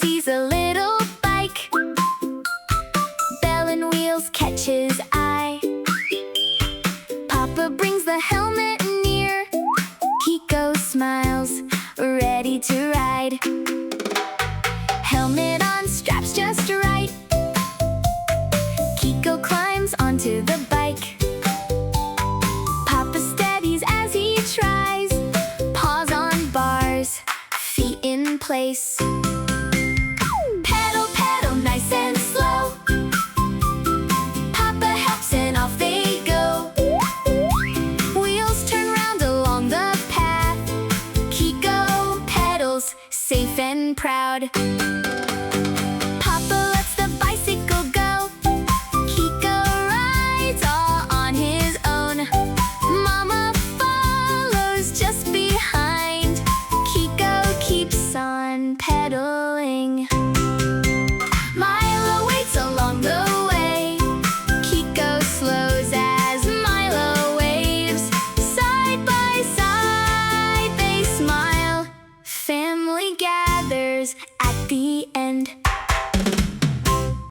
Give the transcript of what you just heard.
sees a little bike. Bell and wheels catch his eye. Papa brings the helmet near. Kiko smiles, ready to ride. Helmet on, straps just right. Kiko climbs onto the bike. Papa steadies as he tries. Paws on bars, feet in place. Pedal, pedal, nice and slow. Papa helps and off they go. Wheels turn round along the path. Kiko pedals, safe and proud. Papa lets the bicycle go. Kiko rides all on his own. Mama follows just behind. Kiko keeps on pedaling. Milo waits along the way. Kiko slows as Milo waves. Side by side they smile. Family gathers at the end.